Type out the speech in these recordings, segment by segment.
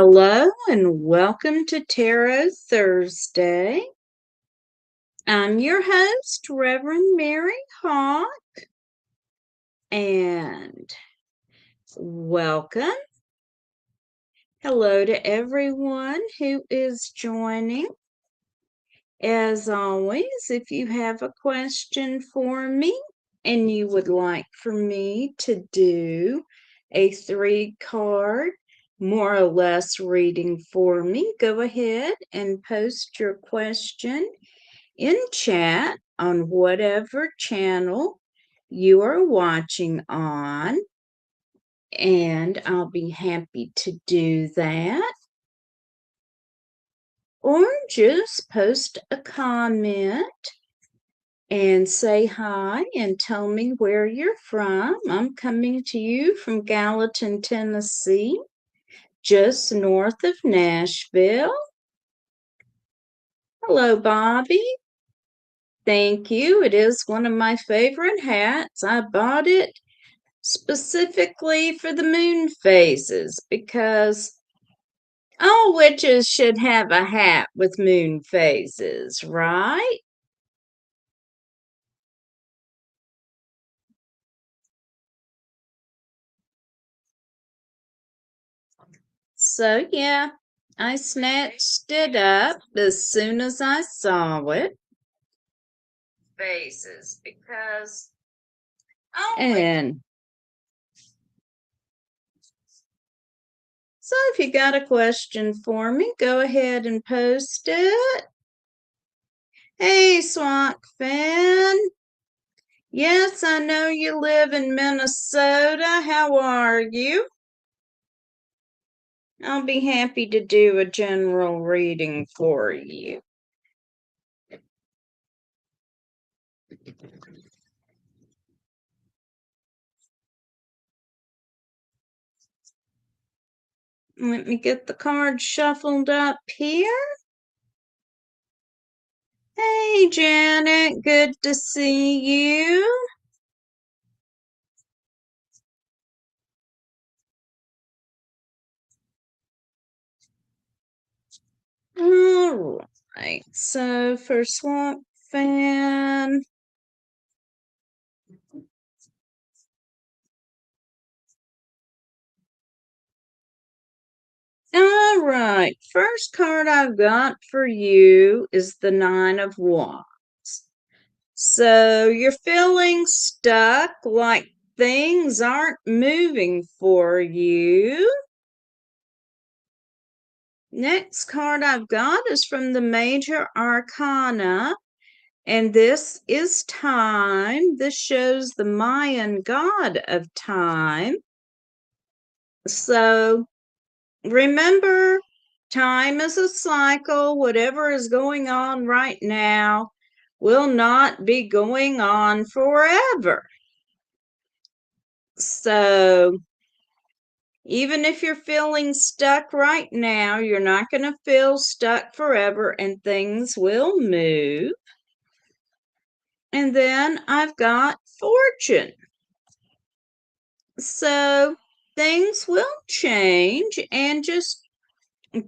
Hello and welcome to Tarot Thursday. I'm your host, Reverend Mary Hawk, and welcome. Hello to everyone who is joining. As always, if you have a question for me and you would like for me to do a 3-card more or less reading for me, go ahead and post your question in chat on whatever channel you are watching on, and I'll be happy to do that. Or just post a comment and say hi and tell me where you're from. I'm coming to you from Gallatin, Tennessee, just north of Nashville. Hello, Bobby. Thank you. It is one of my favorite hats. I bought it specifically for the moon phases because all witches should have a hat with moon phases, right? So, yeah, I snatched it up as soon as I saw it. Phases, because and so if you got a question for me, go ahead and post it. Hey, Swank fan. Yes, I know you live in Minnesota. How are you? I'll be happy to do a general reading for you. Let me get the cards shuffled up here. Hey, Janet, good to see you. All right, so for Swamp Fan, all right, first card I've got for you is the Nine of Wands. So you're feeling stuck, like things aren't moving for you. Next card I've got is from the Major Arcana, and this is time. This shows the Mayan god of time. So remember, time is a cycle. Whatever is going on right now will not be going on forever. So even if you're feeling stuck right now, you're not going to feel stuck forever and things will move. And then I've got Fortune. So things will change, and just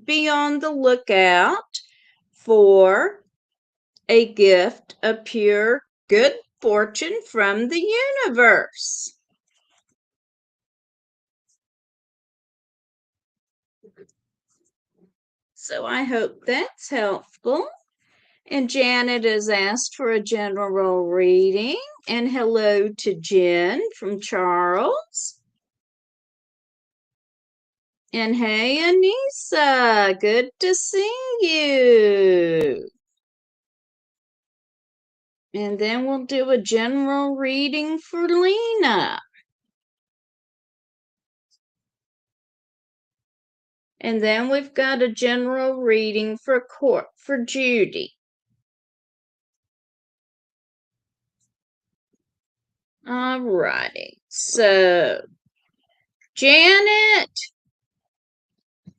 be on the lookout for a gift of pure good fortune from the universe. So I hope that's helpful. And Janet has asked for a general reading. And hello to Jen from Charles. And hey, Anissa, good to see you. And then we'll do a general reading for Lena. And then we've got a general reading for Judy. All righty. So, Janet,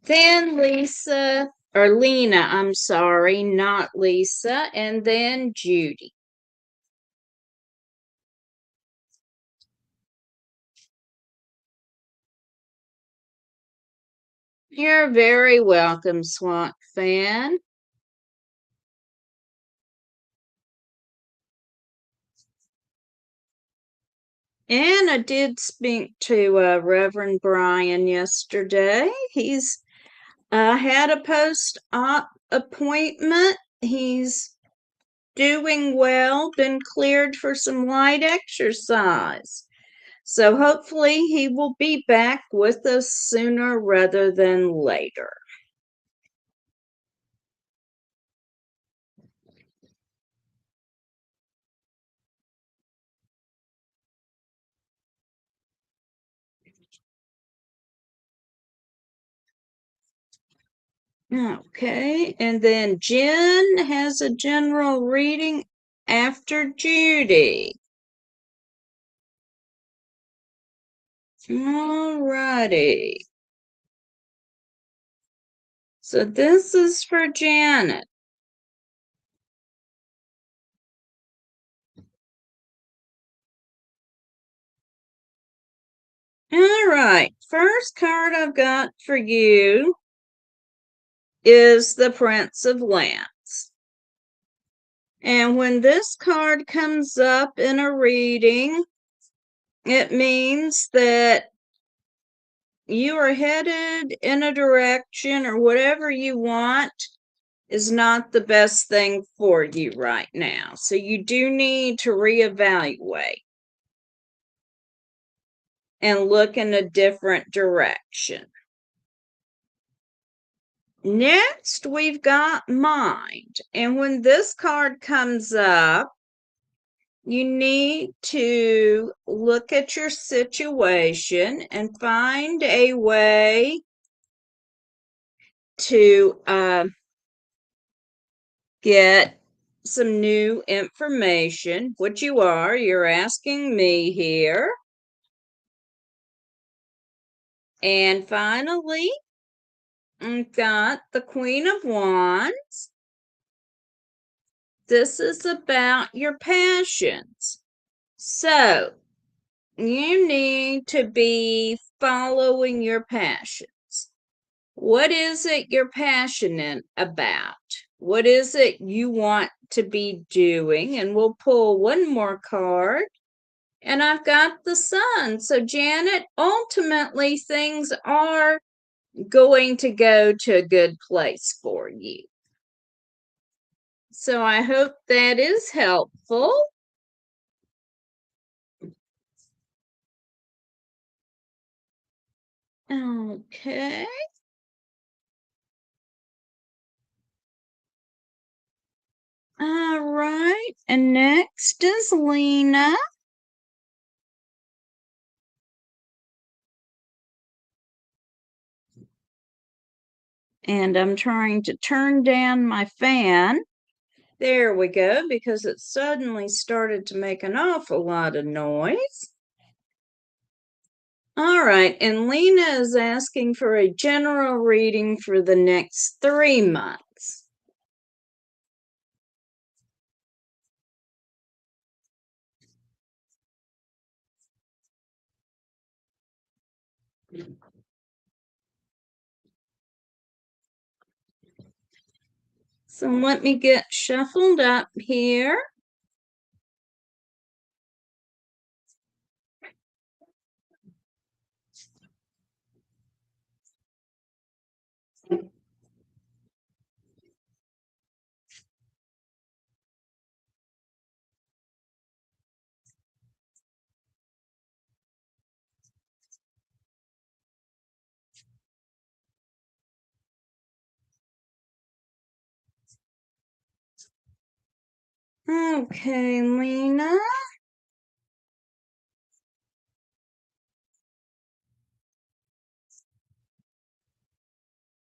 then Lisa, or Lena, I'm sorry, not Lisa, and then Judy. You're very welcome, Swamp Fan. And I did speak to Reverend Brian yesterday. He's had a post-op appointment. He's doing well, been cleared for some light exercise. So hopefully he will be back with us sooner rather than later. Okay, and then Jen has a general reading after Judy. Alrighty. So this is for Janet. All right, first card I've got for you is the Prince of Lands. And when this card comes up in a reading, it means that you are headed in a direction or whatever you want is not the best thing for you right now. So you do need to reevaluate and look in a different direction. Next, we've got Mind. And when this card comes up, you need to look at your situation and find a way to get some new information. What you're asking me here. And finally, I've got the Queen of Wands. This is about your passions. So, you need to be following your passions. What is it you're passionate about? What is it you want to be doing? And we'll pull one more card. And I've got the Sun. So, Janet, ultimately, things are going to go to a good place for you. So, I hope that is helpful. Okay. All right. And next is Lena. And I'm trying to turn down my fan. There we go, because it suddenly started to make an awful lot of noise. All right, and Lena is asking for a general reading for the next 3 months. So let me get shuffled up here. Okay, Lena.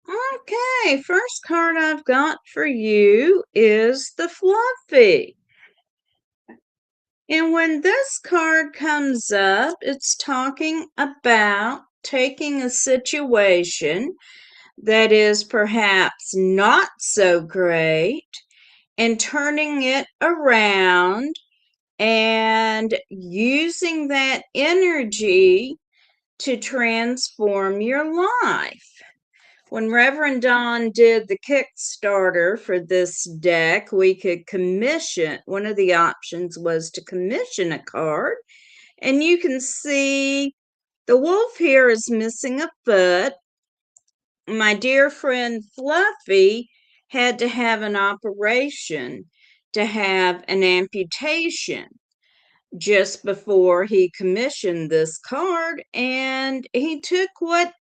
Okay, first card I've got for you is the Fluffy. And when this card comes up, it's talking about taking a situation that is perhaps not so great and turning it around and using that energy to transform your life. When Reverend Don did the Kickstarter for this deck, we could commission, one of the options was to commission a card. And you can see the wolf here is missing a foot. My dear friend Fluffy had to have an operation to have an amputation just before he commissioned this card, and he took what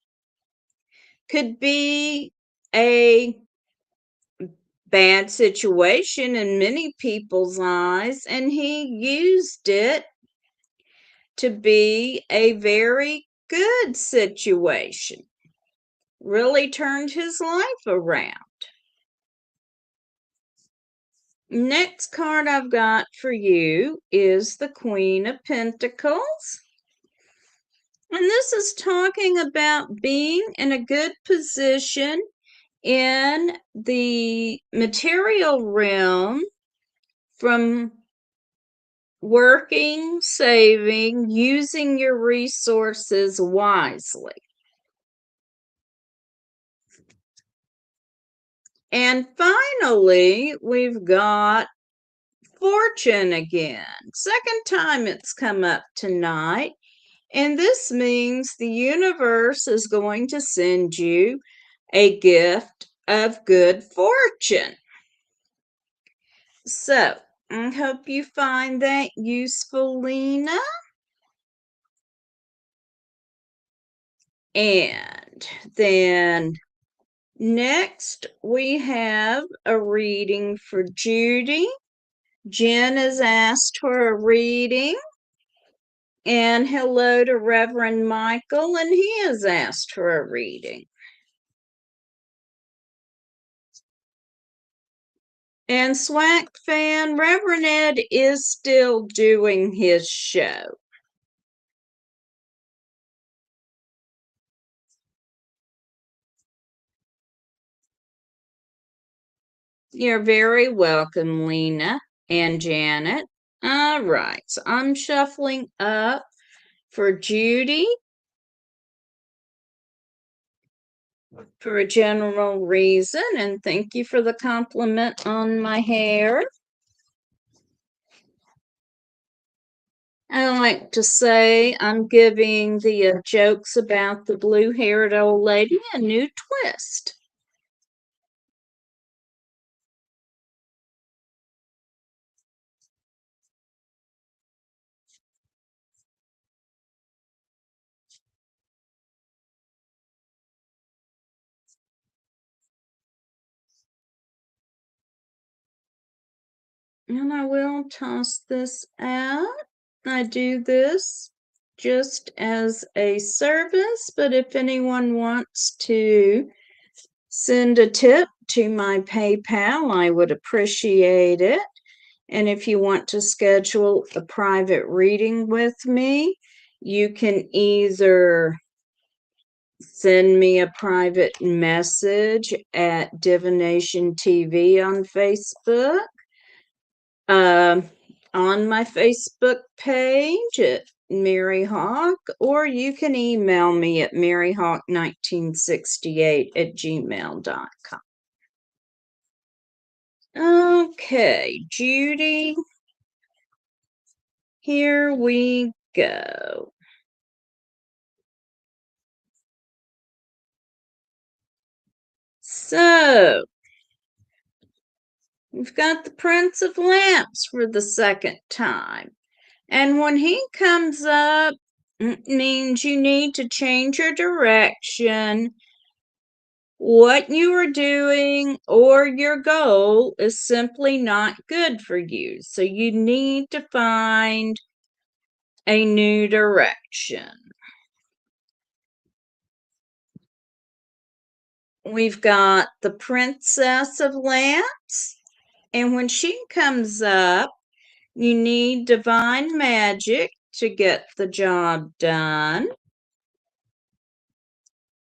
could be a bad situation in many people's eyes, and he used it to be a very good situation. Really turned his life around. Next card I've got for you is the Queen of Pentacles. And this is talking about being in a good position in the material realm, from working, saving, using your resources wisely. And finally, we've got Fortune again. Second time it's come up tonight. And this means the universe is going to send you a gift of good fortune. So, I hope you find that useful, Lena. And then next we have a reading for Judy. Jen has asked for a reading. And hello to Reverend Michael, and he has asked for a reading. And SWAC fan, Reverend Ed is still doing his show. You're very welcome, Lena and Janet. All right, so I'm shuffling up for Judy for a general reason, and thank you for the compliment on my hair. I like to say I'm giving the jokes about the blue-haired old lady a new twist. And I will toss this out. I do this just as a service, but if anyone wants to send a tip to my PayPal, I would appreciate it. And if you want to schedule a private reading with me, you can either send me a private message at Divination TV on Facebook, on my Facebook page at Mary Hawk, or you can email me at maryhawk1968@gmail.com. Okay, Judy, here we go. So, we've got the Prince of Lamps for the second time. And when he comes up, it means you need to change your direction. What you are doing or your goal is simply not good for you. So you need to find a new direction. We've got the Princess of Lamps. And when she comes up, you need divine magic to get the job done.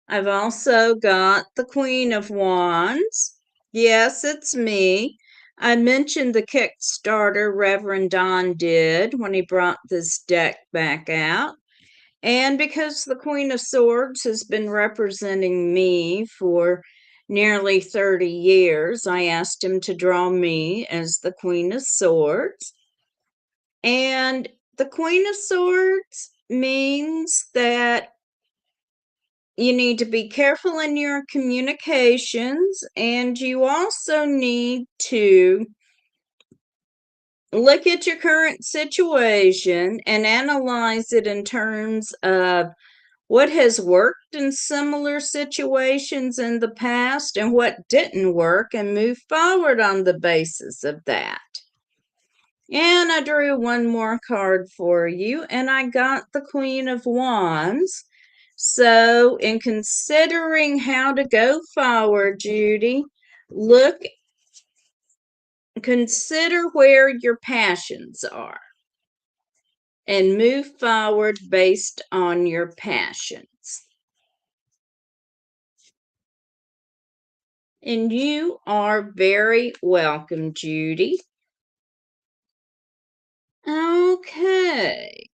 I've also got the Queen of Wands. Yes, it's me. I mentioned the Kickstarter Reverend Don did when he brought this deck back out. And because the Queen of Swords has been representing me for nearly 30 years, I asked him to draw me as the Queen of Swords. And the Queen of Swords means that you need to be careful in your communications, and you also need to look at your current situation and analyze it in terms of what has worked in similar situations in the past and what didn't work, and move forward on the basis of that. And I drew one more card for you, and I got the Queen of Wands. So, in considering how to go forward, Judy, consider where your passions are and move forward based on your passions. And you are very welcome, Judy. Okay.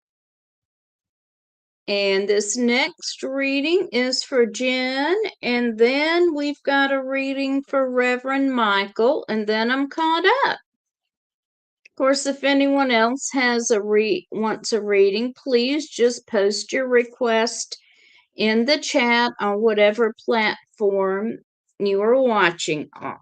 And this next reading is for Jen, and then we've got a reading for Reverend Michael, and then I'm caught up. Of course, if anyone else has wants a reading, please just post your request in the chat on whatever platform you are watching on.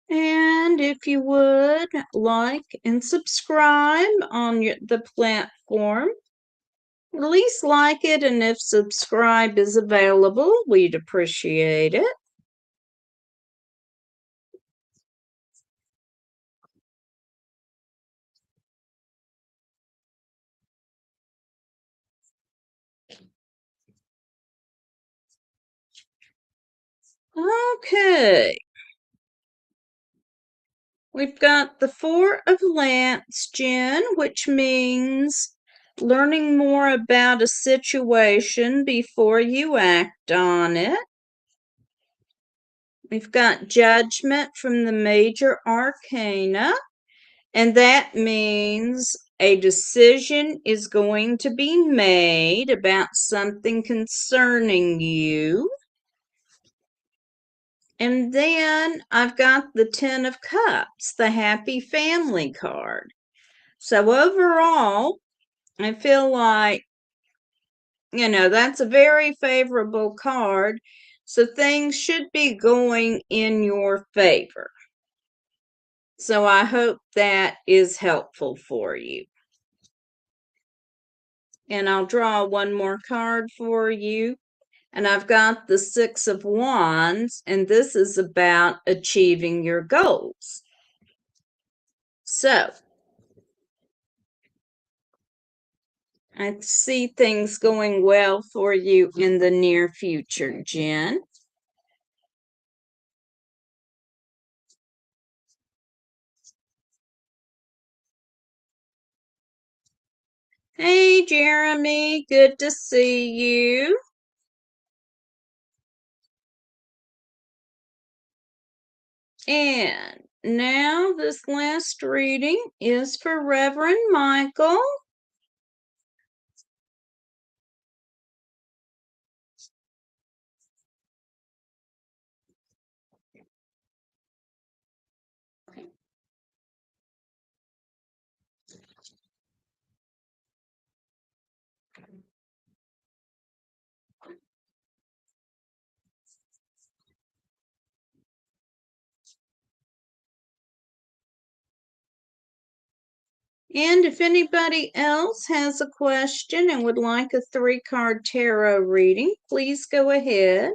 And if you would like and subscribe on the platform, at least like it, and if subscribe is available, we'd appreciate it. Okay. We've got the Four of Lance, Jen, which means learning more about a situation before you act on it. We've got Judgment from the Major Arcana, and that means a decision is going to be made about something concerning you. And then I've got the Ten of Cups, the Happy Family card. So overall, I feel like, that's a very favorable card. So things should be going in your favor. So I hope that is helpful for you. And I'll draw one more card for you. And I've got the Six of Wands, and this is about achieving your goals. So I see things going well for you in the near future, Jen. Hey, Jeremy, good to see you. And now this last reading is for Reverend Michael. And if anybody else has a question and would like a 3-card tarot reading, please go ahead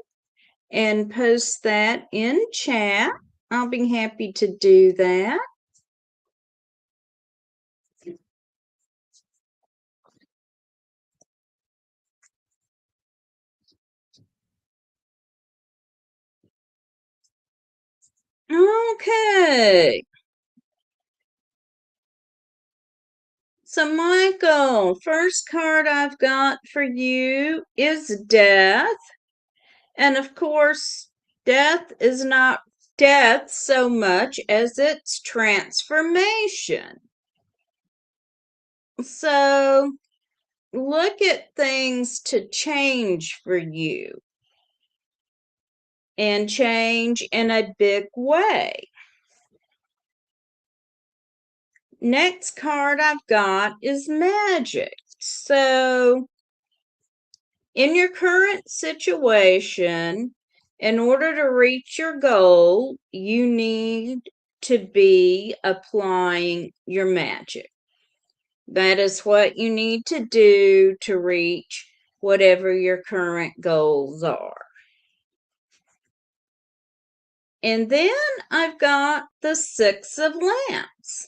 and post that in chat. I'll be happy to do that. Okay. So, Michael, first card I've got for you is death. And of course, death is not death so much as it's transformation. So, look at things to change for you and change in a big way. Next card I've got is magic. So, in your current situation, in order to reach your goal, you need to be applying your magic. That is what you need to do to reach whatever your current goals are. And then I've got the Six of Lamps.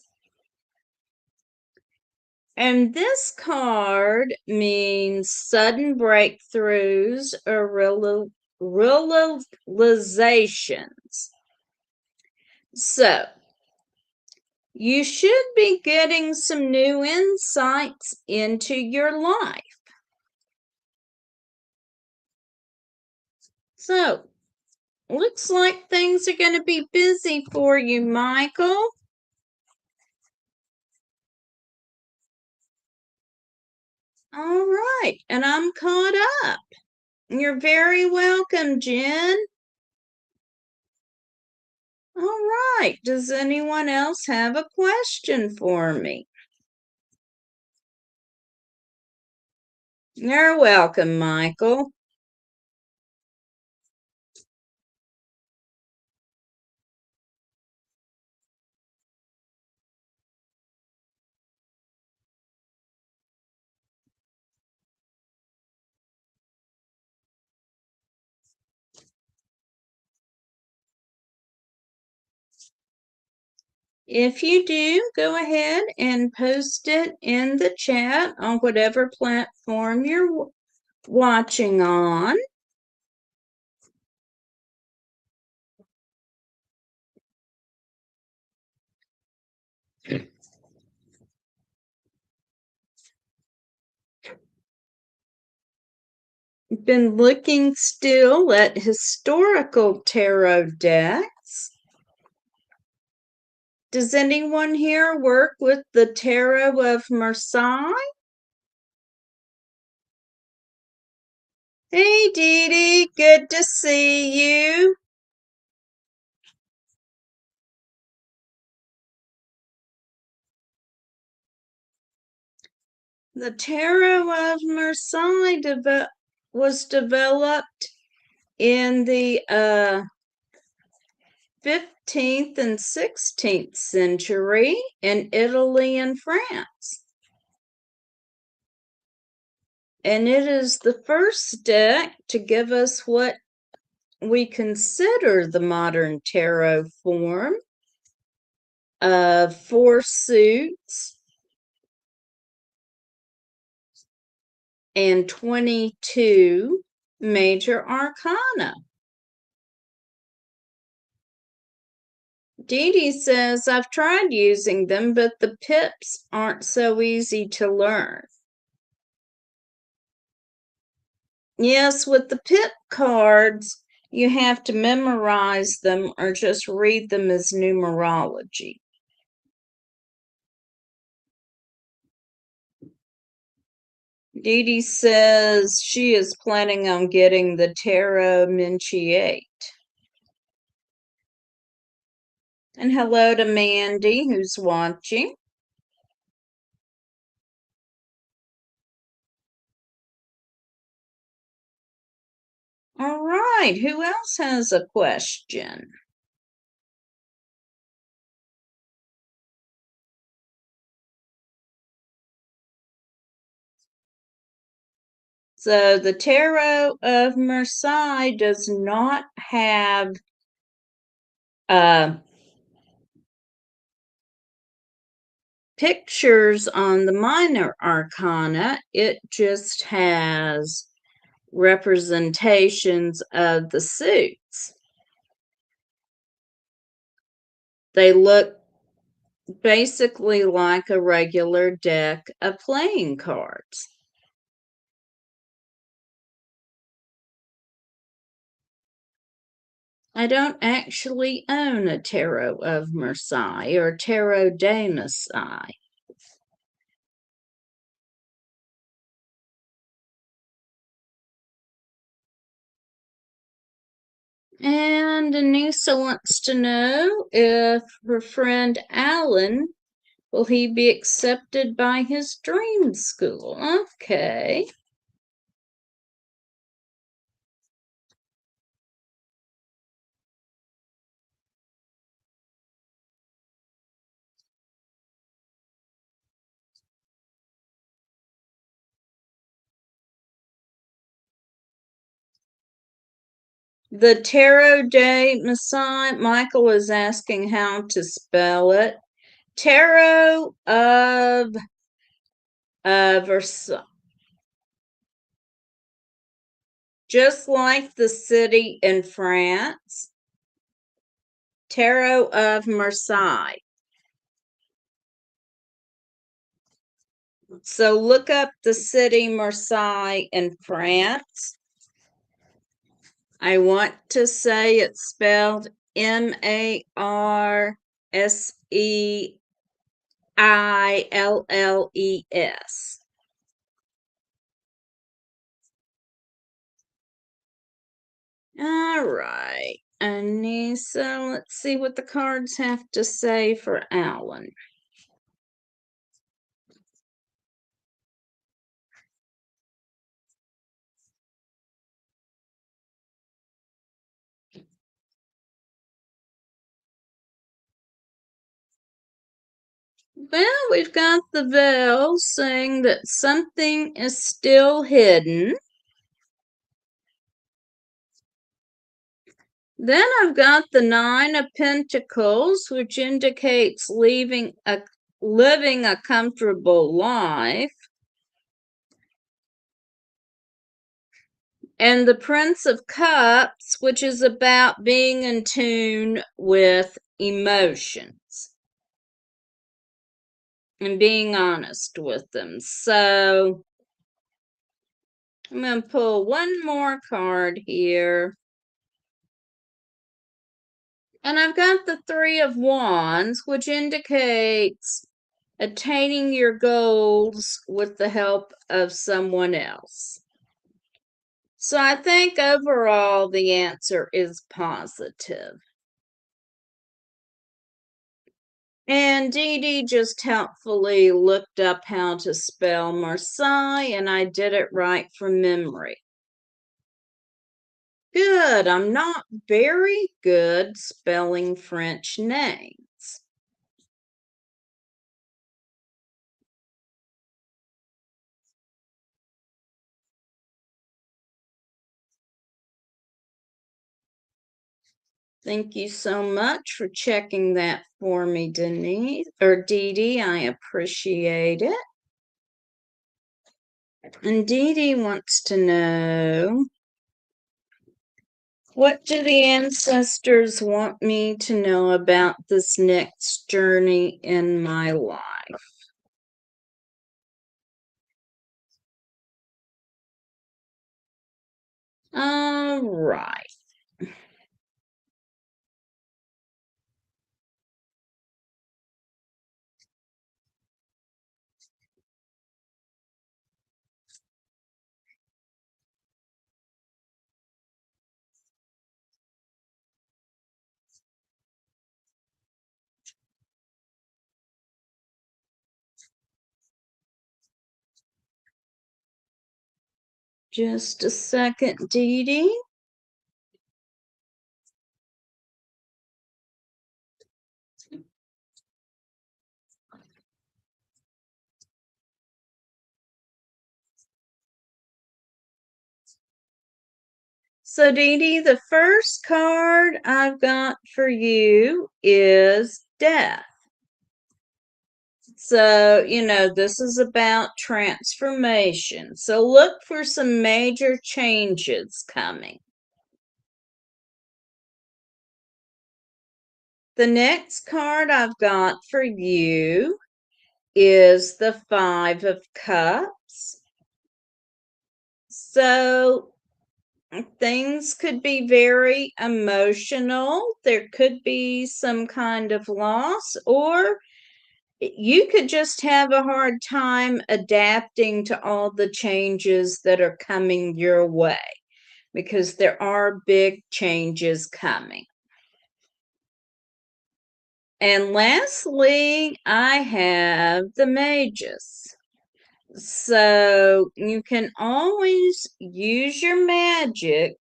And this card means sudden breakthroughs or realizations. So, you should be getting some new insights into your life. So, looks like things are going to be busy for you, Michael. All right, and I'm caught up. You're very welcome, Jen. All right, does anyone else have a question for me? You're welcome, Michael. If you do, go ahead and post it in the chat on whatever platform you're watching on. Been looking still at historical tarot decks. Does anyone here work with the Tarot of Marseille? Hey, Dee Dee, good to see you. The Tarot of Marseille was developed in the 15th and 16th century in Italy and France. And it is the first deck to give us what we consider the modern tarot form of 4 suits and 22 major arcana. Dee Dee says, I've tried using them, but the pips aren't so easy to learn. Yes, with the pip cards, you have to memorize them or just read them as numerology. Dee Dee says she is planning on getting the Tarot Minchiate. And hello to Mandy, who's watching. All right, who else has a question? So the Tarot of Marseille does not have pictures on the minor arcana. It just has representations of the suits. They look basically like a regular deck of playing cards. I don't actually own a Tarot of Marseille or Tarot de Marseille. And Anissa wants to know if her friend Alan, will he be accepted by his dream school? Okay. The Tarot de Marseille, Michael is asking how to spell it. Tarot of Versailles. Just like the city in France. Tarot of Marseille. So look up the city Marseille in France. I want to say it's spelled Marseilles. All right, Anissa, let's see what the cards have to say for Alan. Well, we've got the Veil saying that something is still hidden. Then I've got the Nine of Pentacles, which indicates living a comfortable life. And the Prince of Cups, which is about being in tune with emotions and being honest with them. So I'm going to pull one more card here. And I've got the Three of Wands, which indicates attaining your goals with the help of someone else. So I think overall the answer is positive. And Dee Dee just helpfully looked up how to spell Marseille, and I did it right from memory. Good. I'm not very good spelling French names. Thank you so much for checking that for me, Denise or Dee Dee. I appreciate it. And Dee Dee wants to know, what do the ancestors want me to know about this next journey in my life? All right. Just a second, Dee Dee. So, Dee Dee, the first card I've got for you is Death. So, this is about transformation. So, look for some major changes coming. The next card I've got for you is the Five of Cups. So things could be very emotional. There could be some kind of loss, or you could just have a hard time adapting to all the changes that are coming your way because there are big changes coming. And lastly, I have the Mages. So you can always use your magic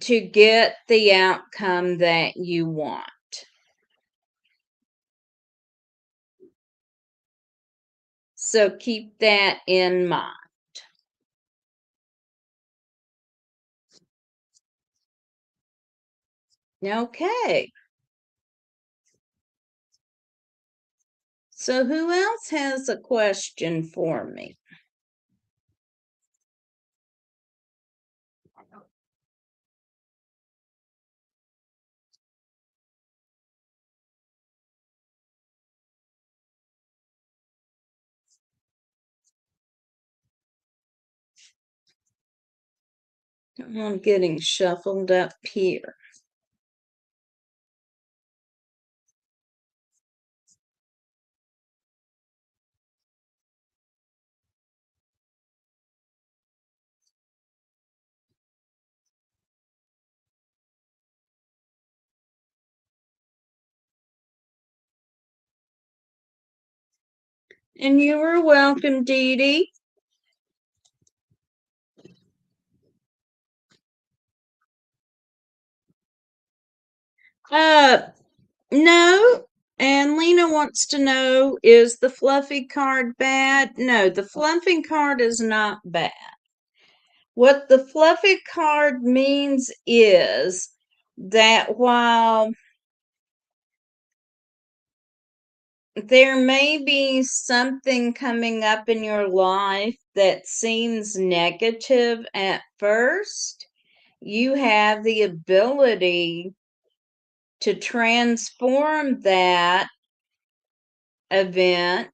to get the outcome that you want. So keep that in mind. Okay. So who else has a question for me? I'm getting shuffled up here. And you are welcome, Dee Dee. No. And Lena wants to know, is the fluffy card bad? No, the fluffy card is not bad. What the fluffy card means is that while there may be something coming up in your life that seems negative at first, you have the ability to transform that event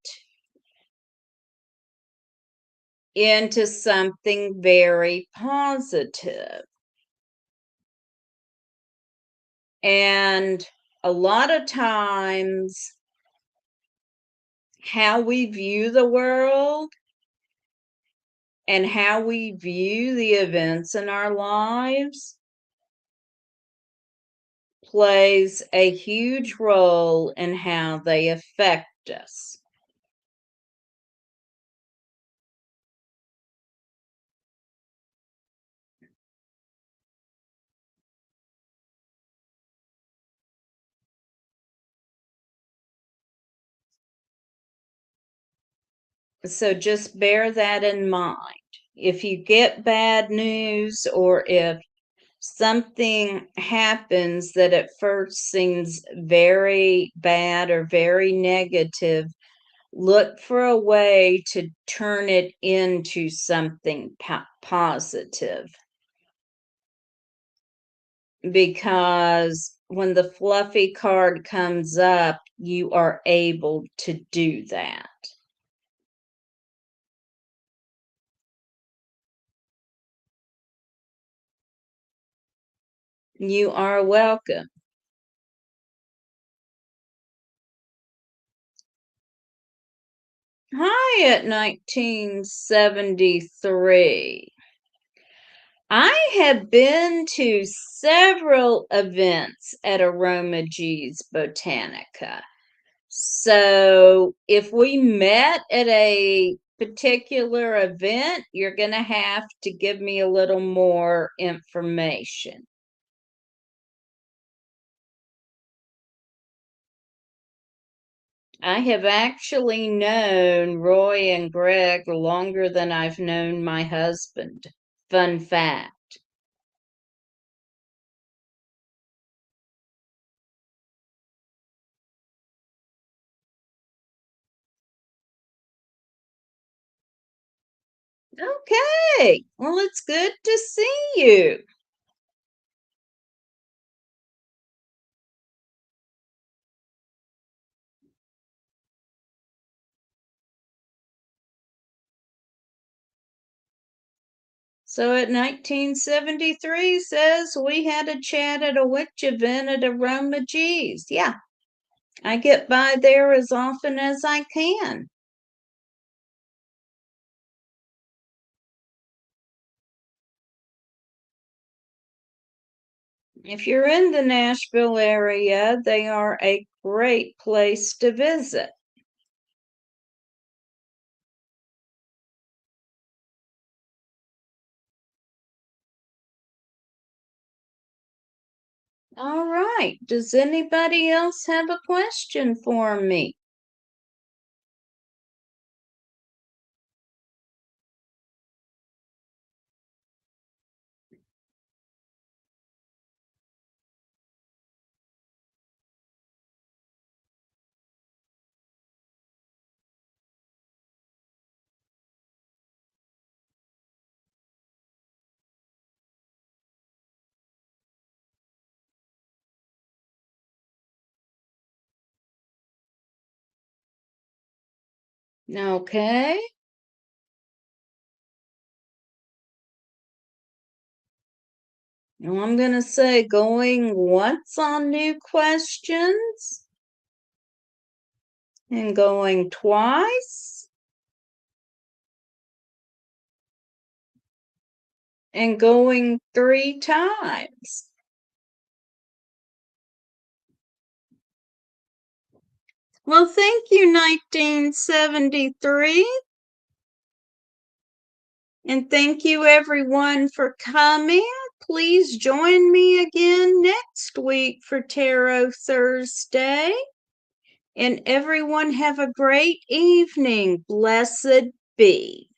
into something very positive. And a lot of times, how we view the world and how we view the events in our lives plays a huge role in how they affect us. So just bear that in mind. If you get bad news or if something happens that at first seems very bad or very negative, look for a way to turn it into something positive. Because when the fluffy card comes up, you are able to do that. You are welcome. Hi at 1973. I have been to several events at Aroma G's Botanica. So if we met at a particular event, you're going to have to give me a little more information. I have actually known Roy and Greg longer than I've known my husband. Fun fact. Okay. Well, it's good to see you. So at 1973 says we had a chat at a witch event at Aroma G's. Yeah, I get by there as often as I can. If you're in the Nashville area, they are a great place to visit. All right. Does anybody else have a question for me? Okay. Well, I'm going to say going once on new questions and going twice and going 3 times. Well, thank you, 1973. And thank you, everyone, for coming. Please join me again next week for Tarot Thursday. And everyone have a great evening. Blessed be.